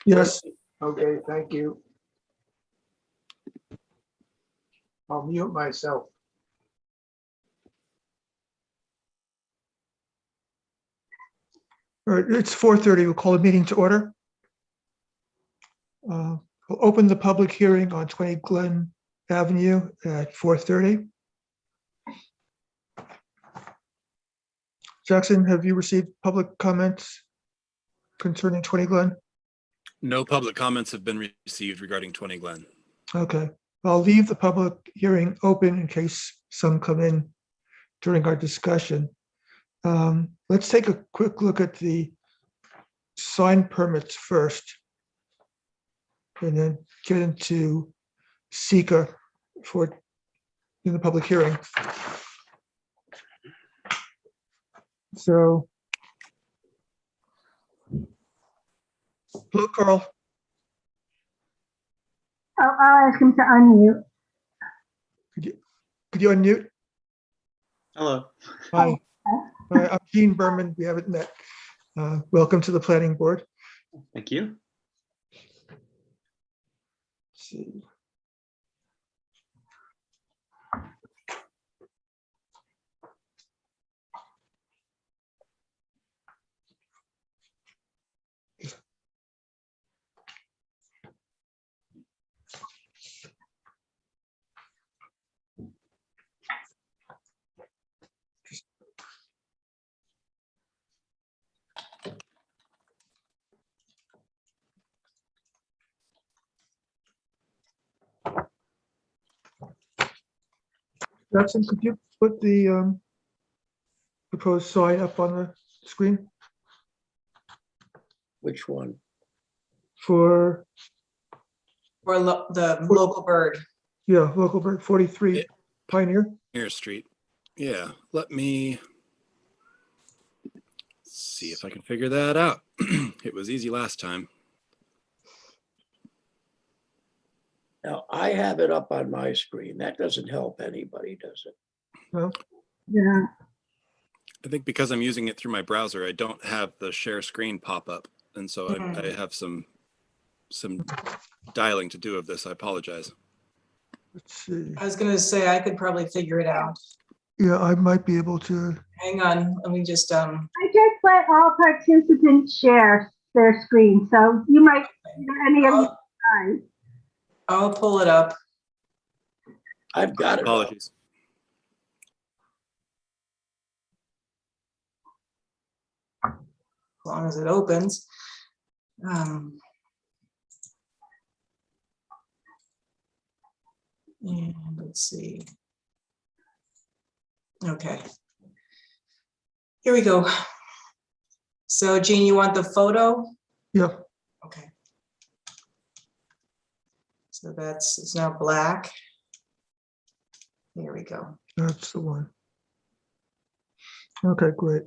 Yes. Okay, thank you. I'll mute myself. All right, it's 4:30. We'll call the meeting to order. We'll open the public hearing on 20 Glen Avenue at 4:30. Jackson, have you received public comments concerning 20 Glen? No public comments have been received regarding 20 Glen. Okay, I'll leave the public hearing open in case some come in during our discussion. Let's take a quick look at the sign permits first, and then get into seeker for in the public hearing. So, hello, Carl. I'll ask him to unmute. Could you unmute? Hello. Hi. Hi, I'm Gene Berman. We haven't met. Welcome to the planning board. Thank you. Let's see. Jackson, could you put the proposed sign up on the screen Which one? for, Or the local bird. yeah, local bird 43 Pioneer? Mirror Street. Yeah, let me see if I can figure that out. It was easy last time. Now, I have it up on my screen. That doesn't help anybody, does it? No? Yeah. I think because I'm using it through my browser, I don't have the share screen pop up. And so Mhm. I have some dialing to do of this. I apologize. Let's see. I was gonna say, I could probably figure it out. Yeah, I might be able to. Hang on, let me just, I just let all participants share their screen, so you might, any of you guys. I'll pull it up. I've got it. up. Apologies. As long as it opens. And let's see. Okay. Here we go. So Jean, you want the photo? Yeah, Okay. So it's now black. Here we go. that's the one. Okay, great.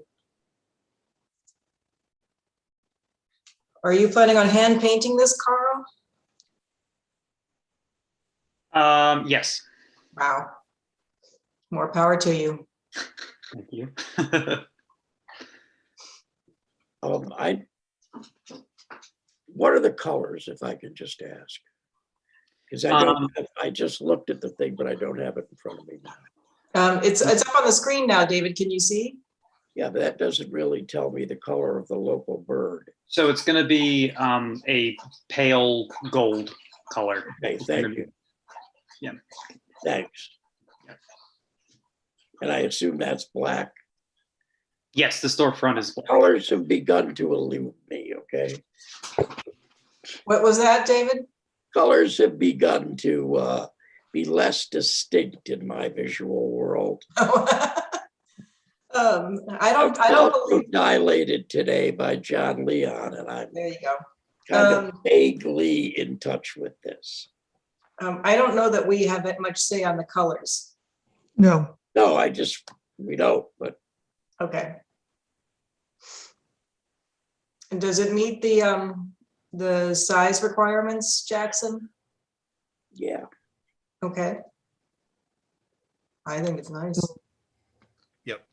Are you planning on hand painting this, Carl? Yes. Wow. More power to you. Thank you. What are the colors, if I can just ask? Because I just looked at the thing, but I don't have it in front of me now. It's up on the screen now, David. Can you see? Yeah, but that doesn't really tell me the color of the local bird. So it's going to be a pale gold color. Okay, thank you. Yeah. Thanks. And I assume that's black. Yes, the storefront is black. Colors have begun to elude me, okay? What was that, David? Colors have begun to be less distinct in my visual world. I don't believe. Dilated today by John Leon, and I'm There you go. kind of vaguely in touch with this. I don't know that we have that much say on the colors. No, No, we don't, but Okay. And does it meet the size requirements, Jackson? yeah. Okay. I think it's nice. Yep.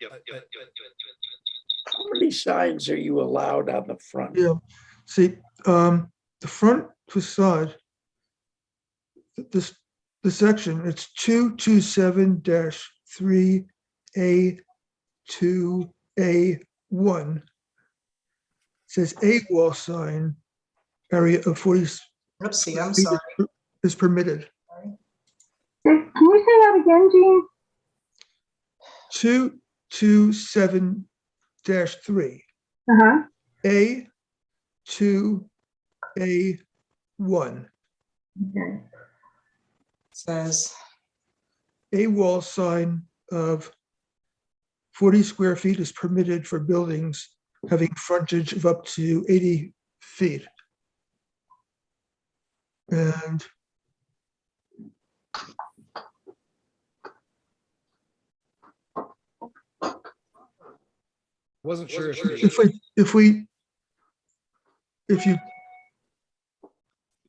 How many signs are you allowed on the front? yeah. See, the front facade, this section, it's 227-3A2A1. Says a wall sign area of 40 Oopsie, I'm feet sorry. is permitted. Can you say that again, Jean? 227-3 Uh-huh. A2A1. Okay. Says, A wall sign of 40 square feet is permitted for buildings having frontage of up to 80 feet. And Wasn't sure if if you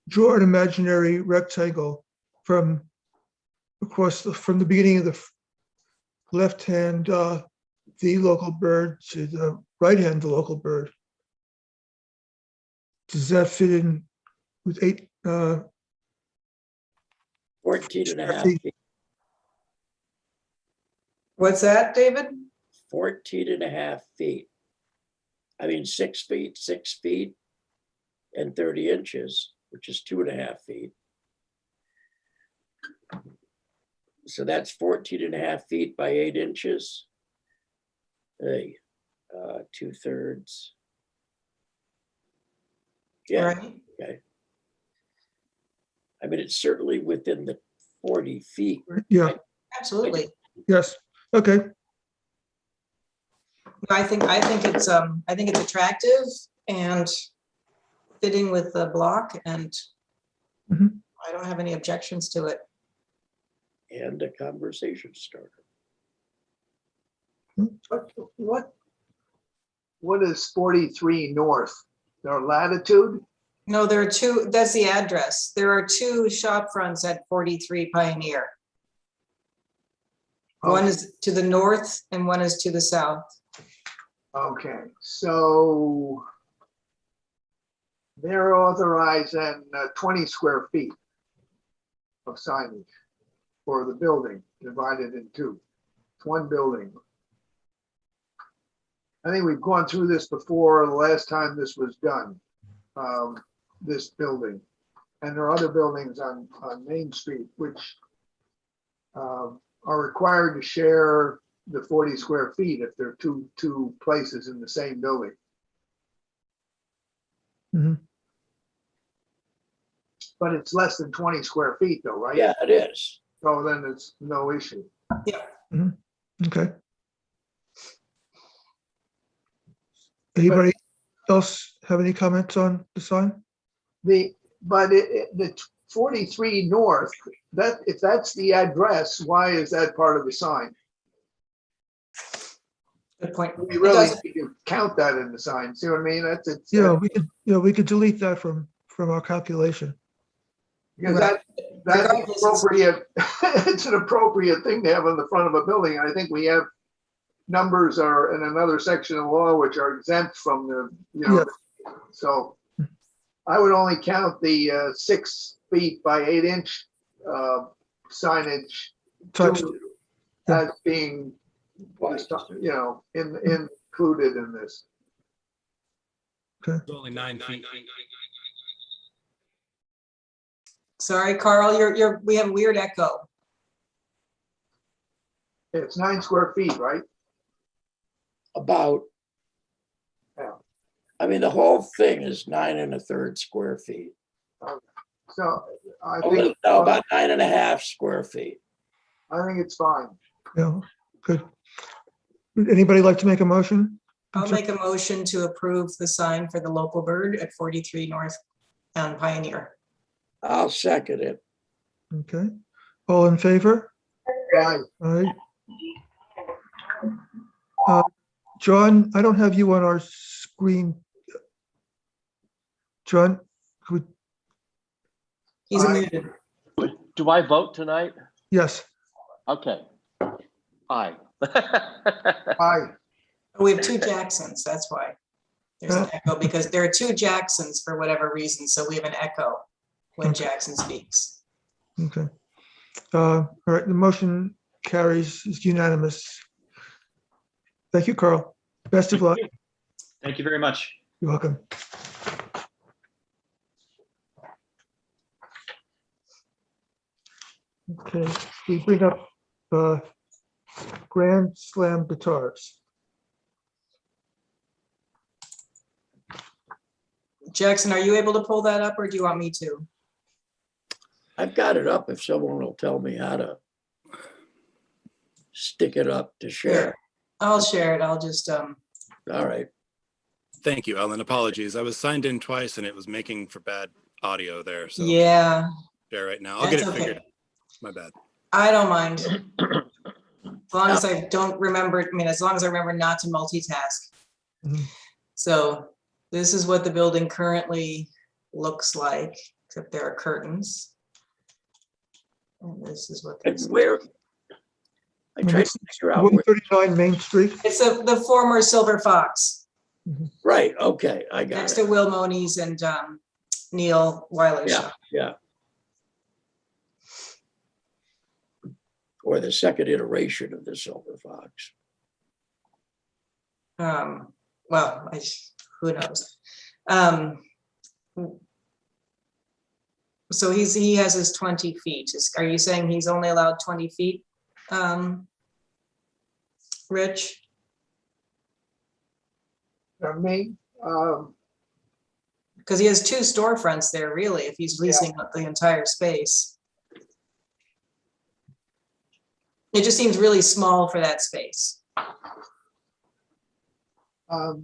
draw an imaginary rectangle from from the beginning of the left hand, the local bird, to the right hand, the local bird, does that fit in with 14 and a half feet? feet, what's that, David? 14 and a half feet. I mean, 6 feet, 6 feet, and 30 inches, which is 2.5 feet. So that's 14 and a half feet by 8 inches. 2/3. Yeah, Right? okay. I mean, it's certainly within the 40 feet. Yeah, Absolutely. yes, okay, I think it's attractive and fitting with the block, and Mhm. I don't have any objections to it. And a conversation starter. What is 43 north? Their latitude? No, there are two, that's the address. There are two shop fronts at 43 Pioneer. One is to the north and one is to the south. Okay, so they're authorizing 20 square feet of signage for the building divided in two. It's one building. I think we've gone through this before, the last time this was done, this building. And there are other buildings on Main Street which are required to share the 40 square feet if they're two places in the same building. Mhm. But it's less than 20 square feet though, right? Yeah, it is. So then it's no issue. okay. Anybody else have any comments on the sign? The 43 north, that if that's the address, why is that part of the sign? Good point. We It really doesn't- need to count that in the sign. See what I mean? That's it. Yeah, we could delete that from our calculation. Because Right. that's Regardless, appropriate. It's an appropriate thing to have on the front of a building. I think we have numbers are in another section of law which are exempt from the, so I would only count the 6 feet by 8 inch signage Types. as being, included in this. it's only 9 feet. Sorry, Carl, we have a weird echo. It's 9 square feet, right? About. Yeah. I mean, the whole thing is 9 1/3 square feet. So I Oh, think, no, about 9 1/2 square feet. I think it's fine. Yeah, good. Would anybody like to make a motion? I'll make a motion to approve the sign for the local bird at 43 North on Pioneer. I'll second it. Okay, all in favor? Yeah, All right. John, I don't have you on our screen. John, He's Aye. muted. Do I vote tonight? yes, Okay. Aye. Aye. We have two Jacksons, that's why. There's an echo because there are two Jacksons for whatever reason, so we have an echo when Jackson speaks. Okay. All right, the motion carries, is unanimous. Thank you, Carl. Best of luck. Thank you very much. You're welcome. Okay, we bring up Grand Slam guitars. Jackson, are you able to pull that up or do you want me to? I've got it up if someone will tell me how to stick it up to share. I'll share it. I'll just, All right. Thank you, Ellen. Apologies. I was signed in twice and it was making for bad audio there. So yeah, share right now. I'll get it that's figured okay. out. My bad. I don't mind. As long as I don't remember, I mean, as long as I remember not to multitask. Mhm. So this is what the building currently looks like, except there are curtains. And this is what. And where? I tried to figure out. where- 139 Main Street. It's the former Silver Fox, Right, okay, I got next it. to Will Moni's and Neil Weiler's Yeah, shop. yeah. Or the second iteration of the Silver Fox. Well, who knows? So he has his 20 feet. Are you saying he's only allowed 20 feet? Rich? Me, Because he has two storefronts there, really, if he's leasing up the entire space. It just seems really small for that space. I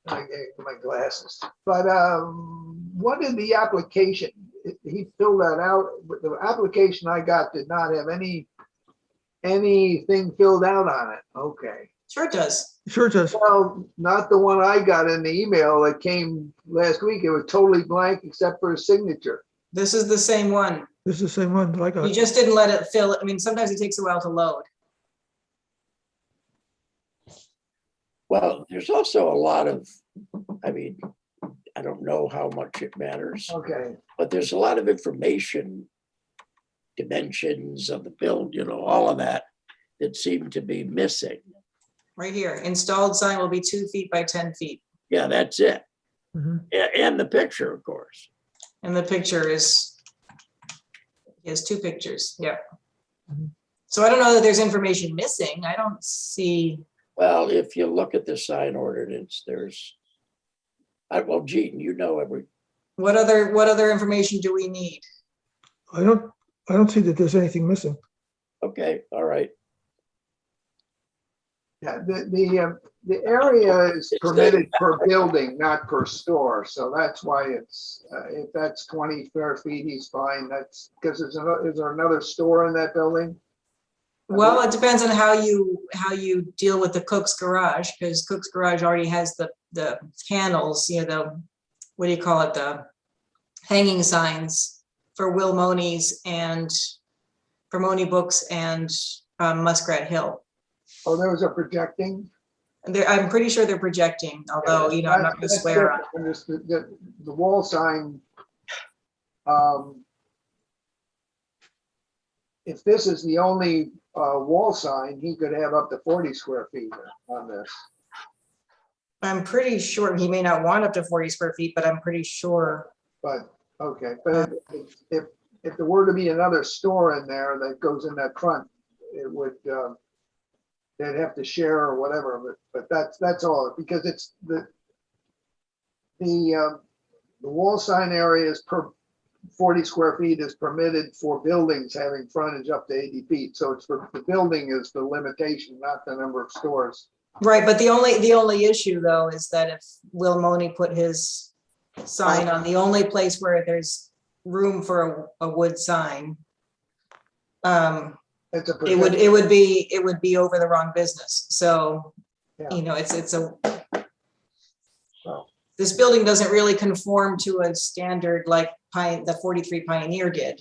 gave my glasses, but what in the application, he filled that out, but the application I got did not have anything filled out on it. Okay. Sure it does. Sure does. Well, not the one I got in the email that came last week. It was totally blank except for a signature. This is the same one. This is the same one that I You got. just didn't let it fill. I mean, sometimes it takes a while to load. Well, there's also a lot of, I mean, I don't know how much it matters, Okay. but there's a lot of information, dimensions of the build, all of that seem to be missing. Right here, installed sign will be 2 feet by 10 feet. Yeah, that's it. Mhm. And the picture, of course. And the picture is, he has two pictures, yeah. Mhm. So I don't know that there's information missing. I don't see, Well, if you look at the sign ordinance, well, Gene, what other information do we need? I don't see that there's anything missing. okay, all right. Yeah, the area is permitted per building, not per store. So that's why it's, if that's 20 square feet, he's fine. That's because is there another store in that building? Well, it depends on how you deal with the Cook's Garage, because Cook's Garage already has the panels, what do you call it? The hanging signs for Will Moni's and for Moni Books and Muskrat Hill. Oh, there was a projecting? I'm pretty sure they're projecting, although, I'm not gonna That's swear on it. different. Just the wall sign. If this is the only wall sign, he could have up to 40 square feet on this. I'm pretty sure he may not want up to 40 square feet, but I'm pretty sure. But, okay, but if there were to be another store in there that goes in that front, it would, they'd have to share or whatever, but that's all, because it's the wall sign area is per 40 square feet is permitted for buildings having frontage up to 80 feet. So it's for the building is the limitation, not the number of stores. Right, but the only issue though is that if Will Moni put his sign on the only place where there's room for a wood sign, It's a it would be over the wrong business. So, Yeah. this building doesn't really conform to a standard like the 43 Pioneer did,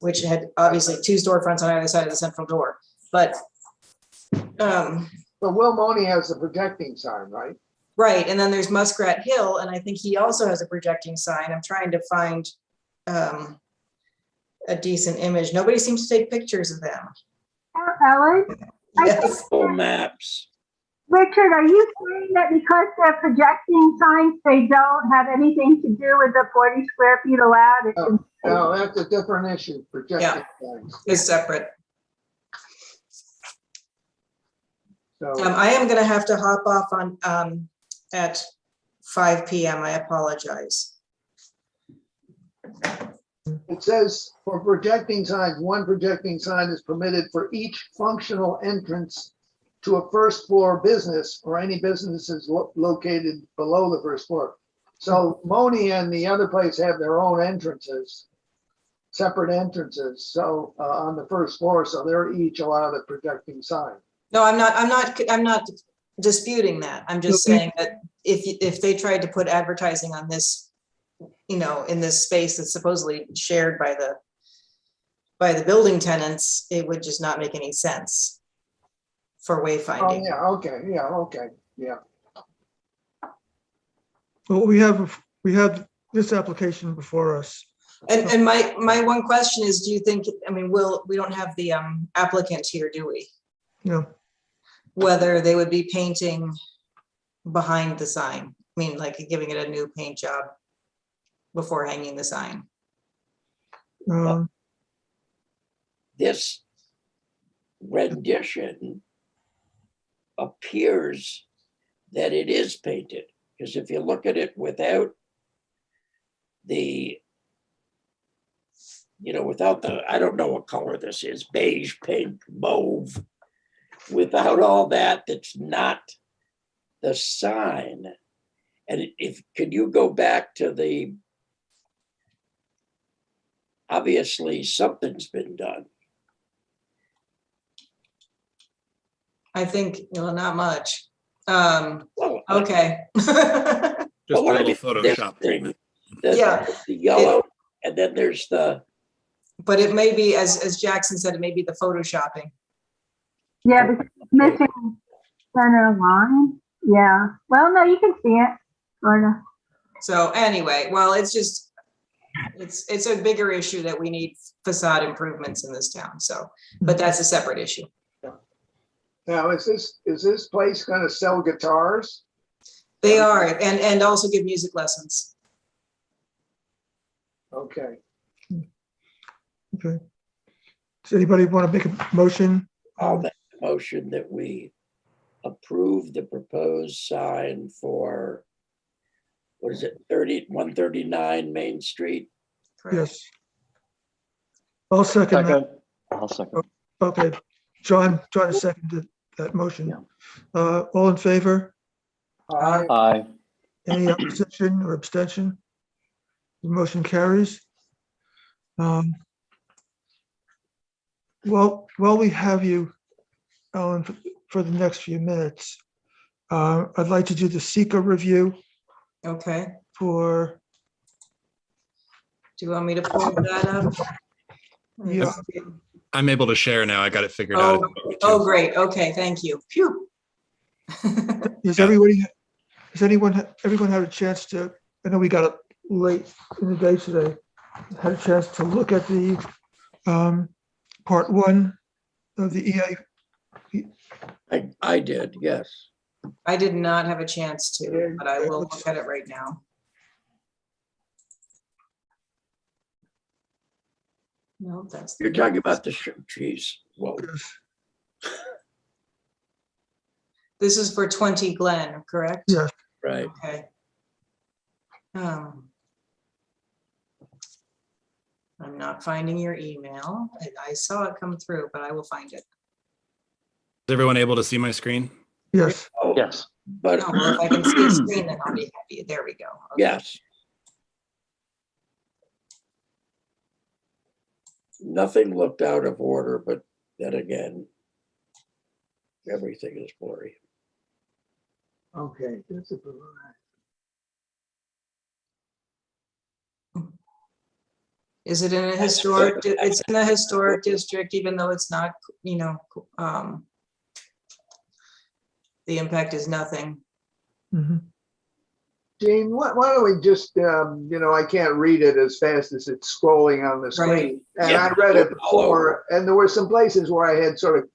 which had obviously two storefronts on either side of the central door. But, But Will Moni has the projecting sign, right? Right, and then there's Muskrat Hill, and I think he also has a projecting sign. I'm trying to find a decent image. Nobody seems to take pictures of them. Ellen, I think, Yes. Full maps. Richard, are you saying that because they're projecting signs, they don't have anything to do with the 40 square feet allowed? It's No, no, that's a different issue, projecting signs. It's separate. So, I am gonna have to hop off on at 5 PM. I apologize. it says for projecting signs, one projecting sign is permitted for each functional entrance to a first floor business or any businesses located below the first floor. So Moni and the other place have their own entrances, separate entrances, so on the first floor, so they're each allowed a projecting sign. No, I'm not disputing that. I'm just saying that if they tried to put advertising on this, you know, in this space that's supposedly shared by the building tenants, it would just not make any sense for Oh, wayfinding. yeah, okay, yeah. Well, we have this application before us. And my one question is, do you think, I mean, we don't have the applicant here, do we? Yeah, Whether they would be painting behind the sign, I mean, like giving it a new paint job before hanging the sign. This rendition appears that it is painted, because if you look at it without the, you know, without the, I don't know what color this is, beige, pink, mauve, without all that, that's not the sign. And if, could you go back to the, obviously something's been done. I think, well, not much. Well, Okay. Just well, really this Photoshop thing, treatment. Yeah. The yellow, and then there's the, But it may be, as Jackson said, it may be the photoshopping. Yeah, because it's missing center line. Yeah. Well, no, you can see it, sort of. So anyway, well, it's just, it's a bigger issue that we need facade improvements in this town. So, but that's a separate issue. Now, is this place gonna sell guitars? They are, and also give music lessons. Okay, okay. Does anybody want to make a motion? I'll make a motion that we approve the proposed sign for, what is it, 139 Main Street? Correct. Yes. I'll second that. Second. I'll second. Okay, John has seconded that motion. Yeah. All in favor? Aye. Any opposition or abstention? The motion carries. Well, while we have you, Ellen, for the next few minutes, I'd like to do the seeker review Okay. for, Do you want me to pull that up? Yeah. I'm able to share now. I got it figured out. Oh, great. Okay, thank you. Phew. everyone had a chance to, I know we got it late in the day today, had a chance to look at the part one of the EA. I did, yes. I did not have a chance to, but I will look at it right now. No, that's. You're talking about the trees. Well, This is for 20 Glen, correct? Yes. right. Okay. I'm not finding your email. I saw it come through, but I will find it. Is everyone able to see my screen? Yes. Oh, Yes. but No, well, if I can see a screen, then I'll be happy. There we go. Okay. yes. Nothing looked out of order, but then again, everything is blurry. okay. That's a Is it in a historic, it's in a historic district, even though it's not, the impact is nothing. Mhm. Gene, why don't we just, I can't read it as fast as it's scrolling on the screen. And Yeah, I read it all over. before, and there were some places where I had sort of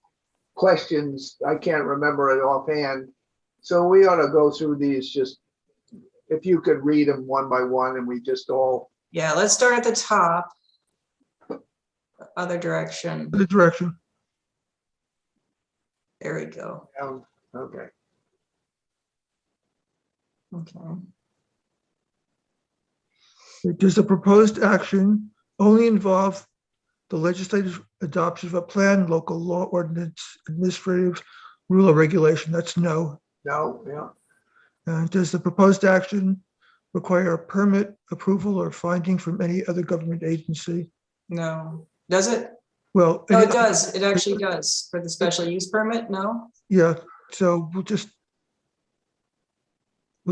questions. I can't remember it offhand. So we ought to go through these just, if you could read them one by one and we just all, Yeah, let's start at the top. Other direction. The direction. There we go. okay. Okay. Does the proposed action only involve the legislative adoption of a plan, local law, ordinance, administrative rule or regulation? That's no. No, yeah. Does the proposed action require a permit, approval, or finding from any other government agency? No. Does it? Well, No, it does. It actually does. For the special use permit, no? yeah, so we'll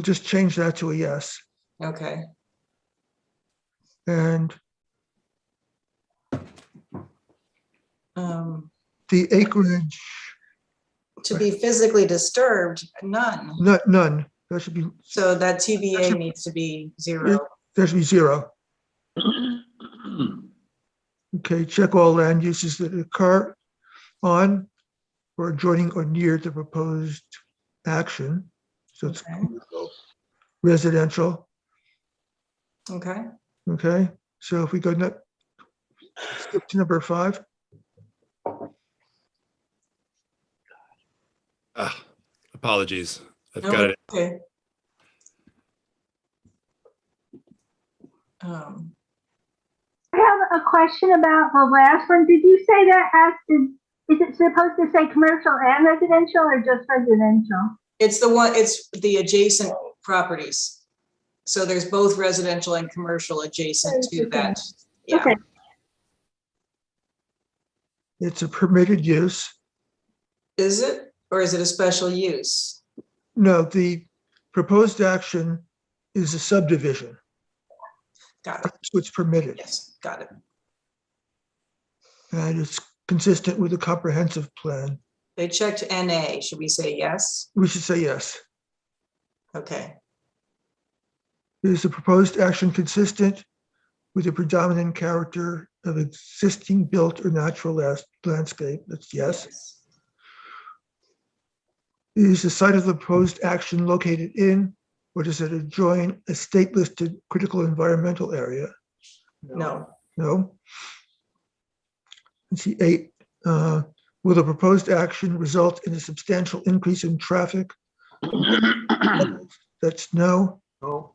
just change that to a yes. Okay. And Um, the acreage, to be physically disturbed, none. none. That should be, So that TBA needs to be 0. there should be 0. Okay, check all land uses that occur on or adjoining or near the proposed action. So it's Okay. residential. Okay. Okay, so if we go skip to number 5. Apologies. I've No, got it. okay. I have a question about the last one. Did you say that is it supposed to say commercial and residential or just residential? It's the adjacent properties. So there's both residential and commercial adjacent to that. Yeah. Okay. It's a permitted use. Is it, or is it a special use? No, the proposed action is a subdivision. Got it. So it's permitted. Yes, got it. And it's consistent with the comprehensive plan. They checked NA. Should we say yes? We should say yes. Okay. Is the proposed action consistent with the predominant character of existing built or natural landscape? That's yes. Is the site of the proposed action located in, or does it adjoin a state-listed critical environmental area? No. No. Let's see, 8. Will the proposed action result in a substantial increase in traffic? That's no. No.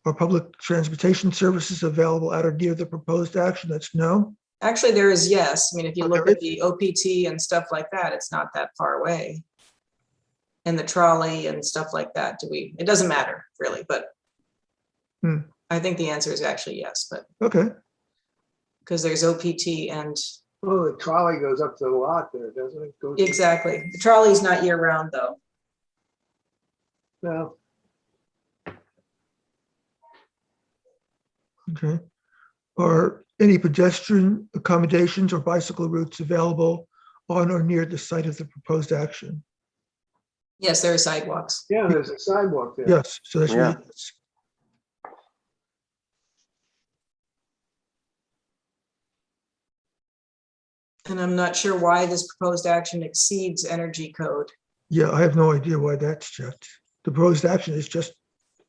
Are public transportation services available at or near the proposed action? That's no. Actually, there is yes. I mean, if you Oh, look there at the OPT and stuff like that, it's not that far away. And the trolley and stuff like that. It doesn't matter really, but I think the answer is actually yes, but Okay. because there's OPT and Oh, the trolley goes up to the lot there, doesn't it? Goes to- exactly. The trolley's not year round though. No. Okay. Are any pedestrian accommodations or bicycle routes available on or near the site of the proposed action? Yes, there are sidewalks. Yeah, there's a sidewalk there. Yes, so that's Yeah. yes. And I'm not sure why this proposed action exceeds energy code. Yeah, I have no idea why that's checked. The proposed action is just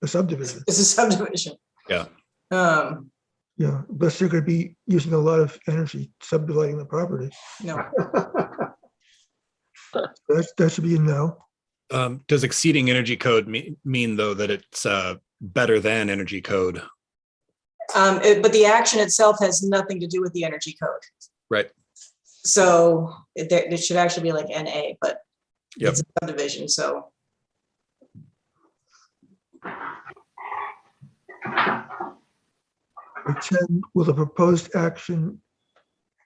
a subdivision. It's a subdivision. Yeah. Yeah, unless they're going to be using a lot of energy subdividing the property. No, That should be a no. Does exceeding energy code mean though that it's better than energy code? but the action itself has nothing to do with the energy code. Right. So it should actually be like NA, but Yep. it's a subdivision, so. Number 10, will the proposed action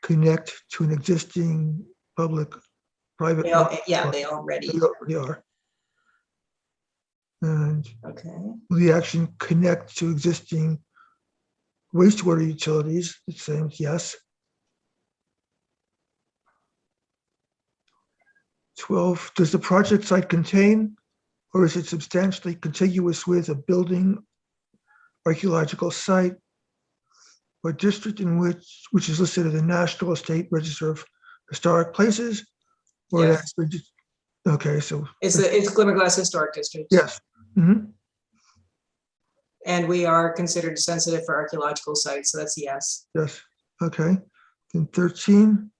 connect to an existing private? They already, They already are. And okay. will the action connect to existing wastewater utilities? It's saying yes. 12, does the project site contain or is it substantially contiguous with a building, archaeological site, or district in which is listed in the National State Register of Historic Places? Or Yes. okay, so It's Glimmerglass Historic District. yes. Mhm. And we are considered sensitive for archaeological sites, so that's a yes. Yes, okay. Then 13.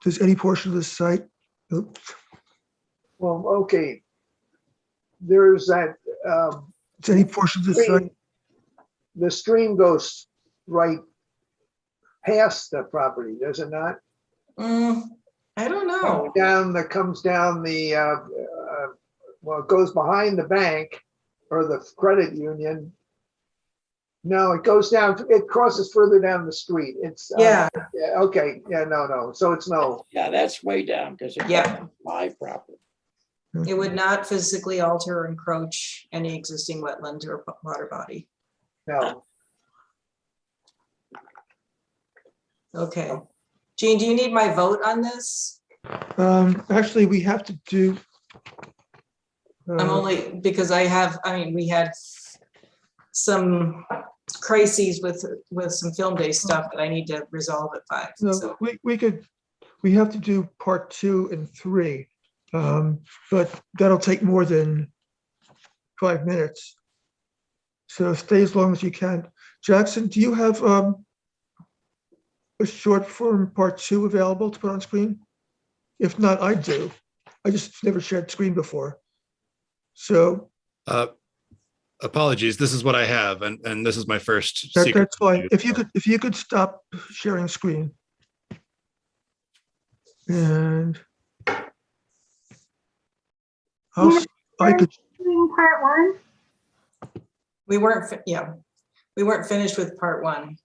Does any portion of the site, oops, Well, okay. There's that, does any portion of the site, stream, the stream goes right past the property, does it not? I don't know. That comes down the, well, it goes behind the bank or the credit union. No, it goes down, it crosses further down the street. It's, Yeah, okay, yeah, no. So it's no. Yeah, that's way down because it's Yeah. my property. it would not physically alter or encroach any existing wetland or water body. No. Okay. Jean, do you need my vote on this? actually, we have to do. I'm only, because we had some crises with some film day stuff that I need to resolve at 5. No, So, we have to do part 2 and 3, but that'll take more than 5 minutes. So stay as long as you can. Jackson, do you have a short form part 2 available to put on screen? If not, I do. I just never shared screen before. So Apologies. This is what I have, and this is my first secret. that's fine. If you could stop sharing screen. And I could, Doing part 1? we weren't finished with part 1.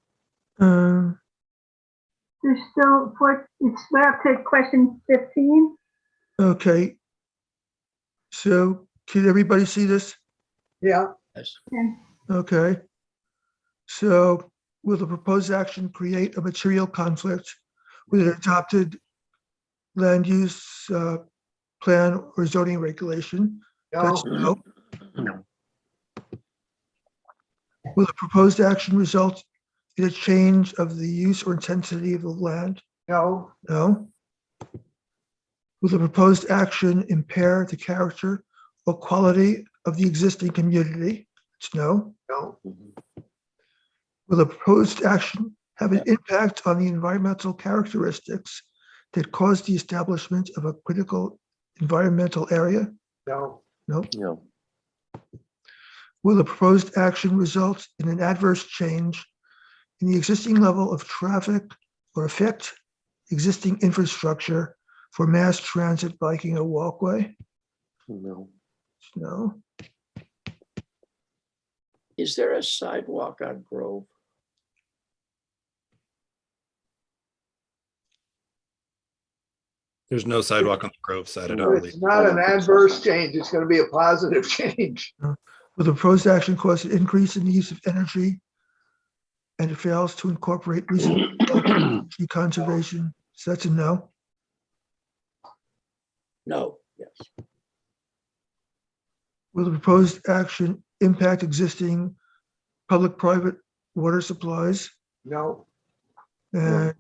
There's still we're up to question 15. okay. So can everybody see this? Yeah, Okay. So will the proposed action create a material conflict with an adopted land use plan or zoning regulation? That's no, no. Will the proposed action result in a change of the use or intensity of the land? no, No. Will the proposed action impair the character or quality of the existing community? It's no. no, Will the proposed action have an impact on the environmental characteristics that cause the establishment of a critical environmental area? no, No. No. Will the proposed action result in an adverse change in the existing level of traffic or affect existing infrastructure for mass transit, biking, or walkway? No. No. Is there a sidewalk on Grove? There's no sidewalk on the Grove side. I don't believe. it's not an adverse change. It's going to be a positive change. Will the proposed action cause an increase in the use of energy and it fails to incorporate reasonable energy conservation? So that's a no. No, yes. Will the proposed action impact existing public-private water supplies No, and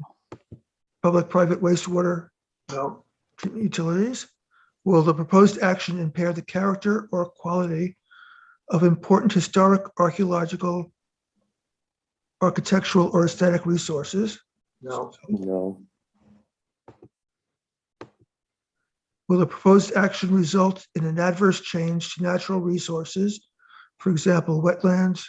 public-private wastewater no, utilities? Will the proposed action impair the character or quality of important historic, archaeological, architectural, or aesthetic resources? no, No. Will the proposed action result in an adverse change to natural resources, for example, wetlands,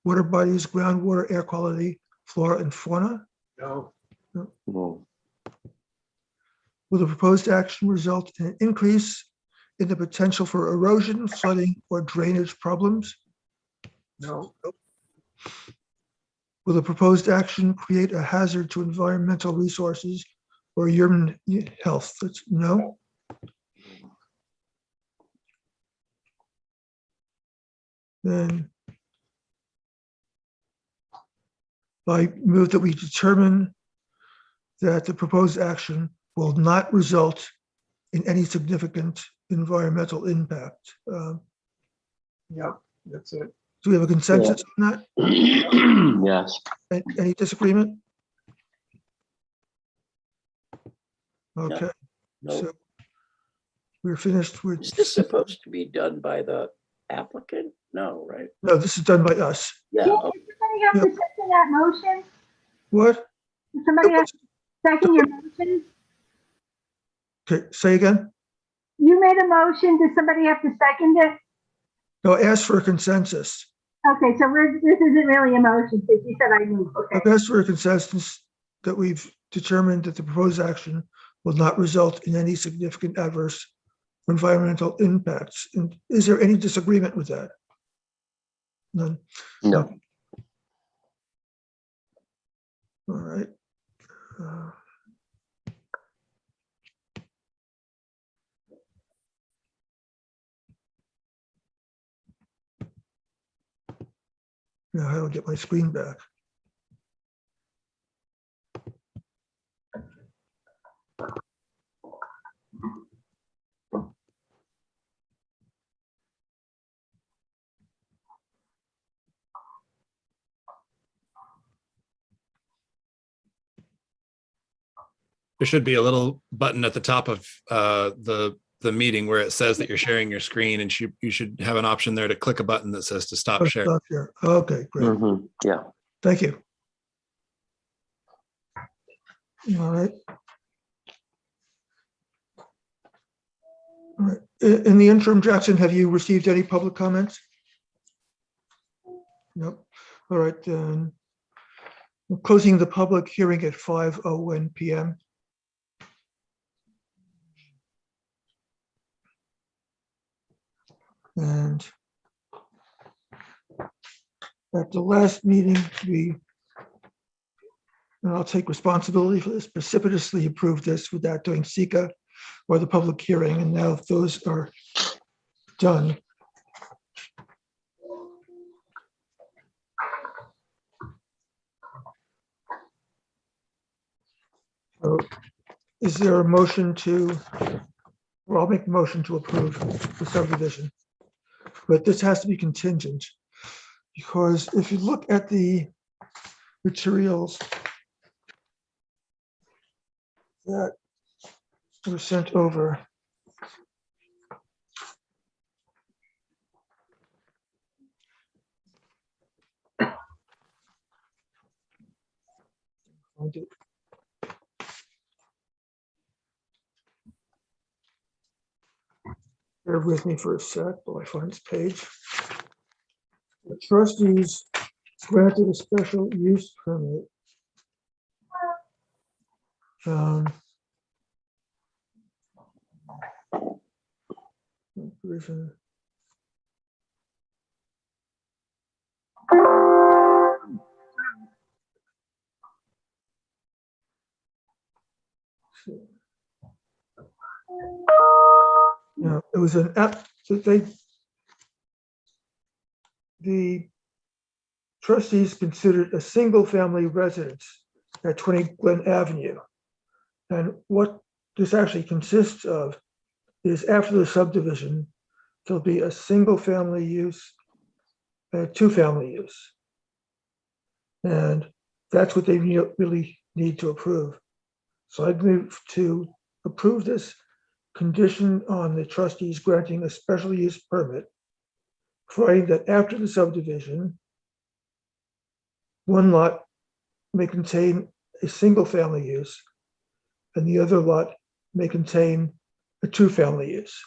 water bodies, groundwater, air quality, flora and fauna? no, No. Will the proposed action result in an increase in the potential for erosion, flooding, or drainage problems? no, Will the proposed action create a hazard to environmental resources or human health? That's no. Then I move that we determine that the proposed action will not result in any significant environmental impact. Yep, that's it. Do we have a consensus on that? Yes. Any disagreement? Okay, No, so we're finished with, is this supposed to be done by the applicant? No, right? no, this is done by us. Yeah, Did okay. somebody have to second that motion? What? Did somebody have to second your motion? Okay, say again? You made a motion. Does somebody have to second it? No, ask for a consensus. Okay, so this isn't really a motion, because you said I moved, okay. I've asked for a consensus that we've determined that the proposed action will not result in any significant adverse environmental impacts. And is there any disagreement with that? None. No. All right. Uh, Now how do I get my screen back? There should be a little button at the top of the meeting where it says that you're sharing your screen, and you should have an option there to click a button that says to stop Oh, sharing. stop here. Okay, great. Yeah. Thank you. All right. All right. In the interim, Jackson, have you received any public comments? Nope. All right, then. We're closing the public hearing at 5:01 p.m. And at the last meeting, and I'll take responsibility for this, precipitously approved this without doing SECA or the public hearing, and now those are done. So is there a motion to, well, I'll make the motion to approve the subdivision, but this has to be contingent, because if you look at the materials that were sent over, bear with me for a sec while I find this page. The trustees granted a special use permit. Provision. Yeah, it was an app that the trustees considered a single family residence at 20 Glen Avenue. And what this actually consists of is, after the subdivision, there'll be a single family use and a two family use. And that's what they really need to approve. So I'd move to approve this condition on the trustees granting a special use permit, providing that after the subdivision, one lot may contain a single family use and the other lot may contain a two family use.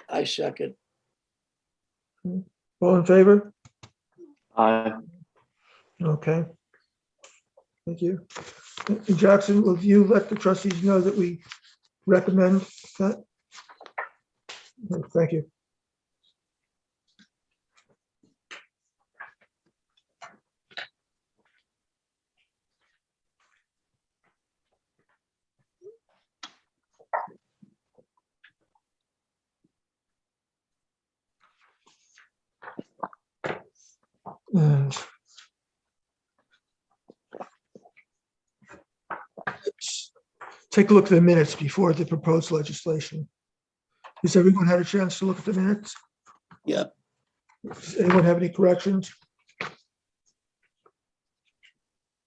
I second. All in favor? Aye. Okay. Thank you. And Jackson, will you let the trustees know that we recommend that? Thank you. And let's take a look at the minutes before the proposed legislation. Has everyone had a chance to look at the minutes? Yep. Does anyone have any corrections?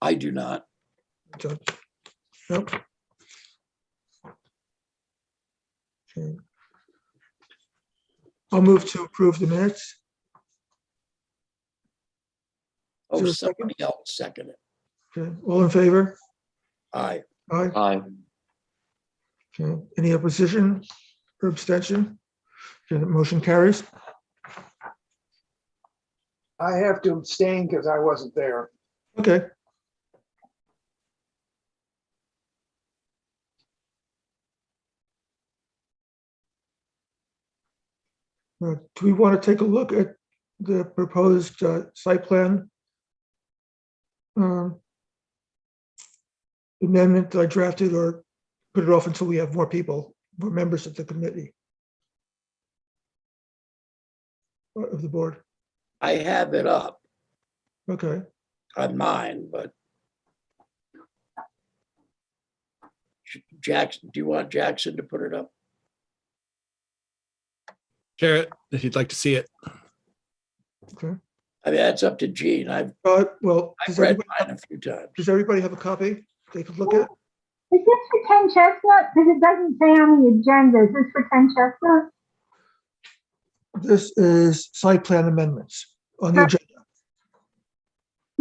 I do not. Don't- Nope. Okay. I'll move to approve the minutes. Oh, there a second? somebody else second it. Okay, all in favor? Aye. Aye. Aye. Okay, any opposition or abstention? Okay, the motion carries. I have to abstain because I wasn't there. Okay. Do we want to take a look at the proposed site plan amendment that I drafted, or put it off until we have more people, more members of the committee? Of the board? I have it up Okay, on mine, but Jackson, do you want Jackson to put it up? Share it if you'd like to see it. okay. I mean, that's up to Gene. I've Well, I've read mine a few times. does everybody have a copy they could look at? Is this for 10 Chestnut? Because it doesn't say on the agenda. Is this for 10 Chestnut? This is site plan amendments on the agenda.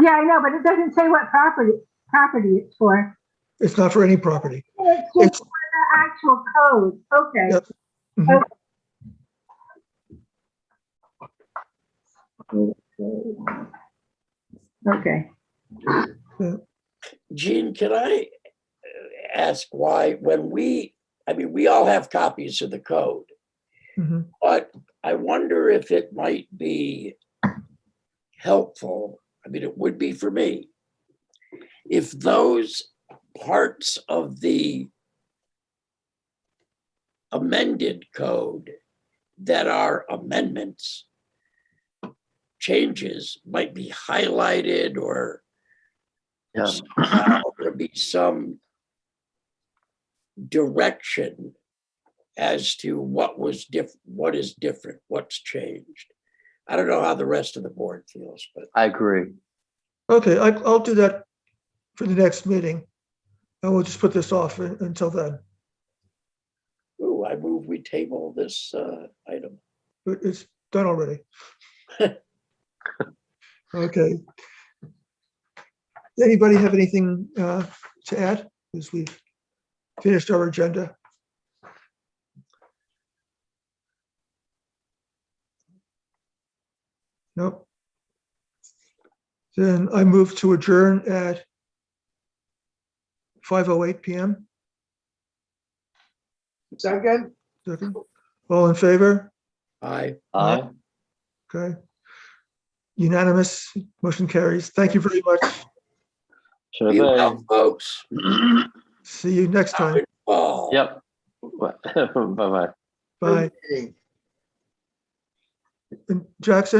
Yeah, I know, but it doesn't say what property it's for. It's not for any property. It's just It's- for the actual code. Okay. Yep. Mhm. Okay. Gene, can I ask why when we all have copies of the code, Mhm. but I wonder if it might be helpful. I mean, it would be for me if those parts of the amended code that are amendments, changes might be highlighted or Yeah. somehow there be some direction as to what was what is different, what's changed. I don't know how the rest of the board feels, but I agree. Okay, I'll do that for the next meeting. And we'll just put this off until then, ooh, I move we table this item. but it's done already. Okay. Anybody have anything to add as we've finished our agenda? Nope. Then I move to adjourn at 5:08 PM. Second, Second. All in favor? Aye. Aye. Okay. Unanimous, motion carries. Thank you very much. Should Be have well, been. folks. See you next time. Fall. Yep. Bye-bye. Bye. meeting. And Jackson?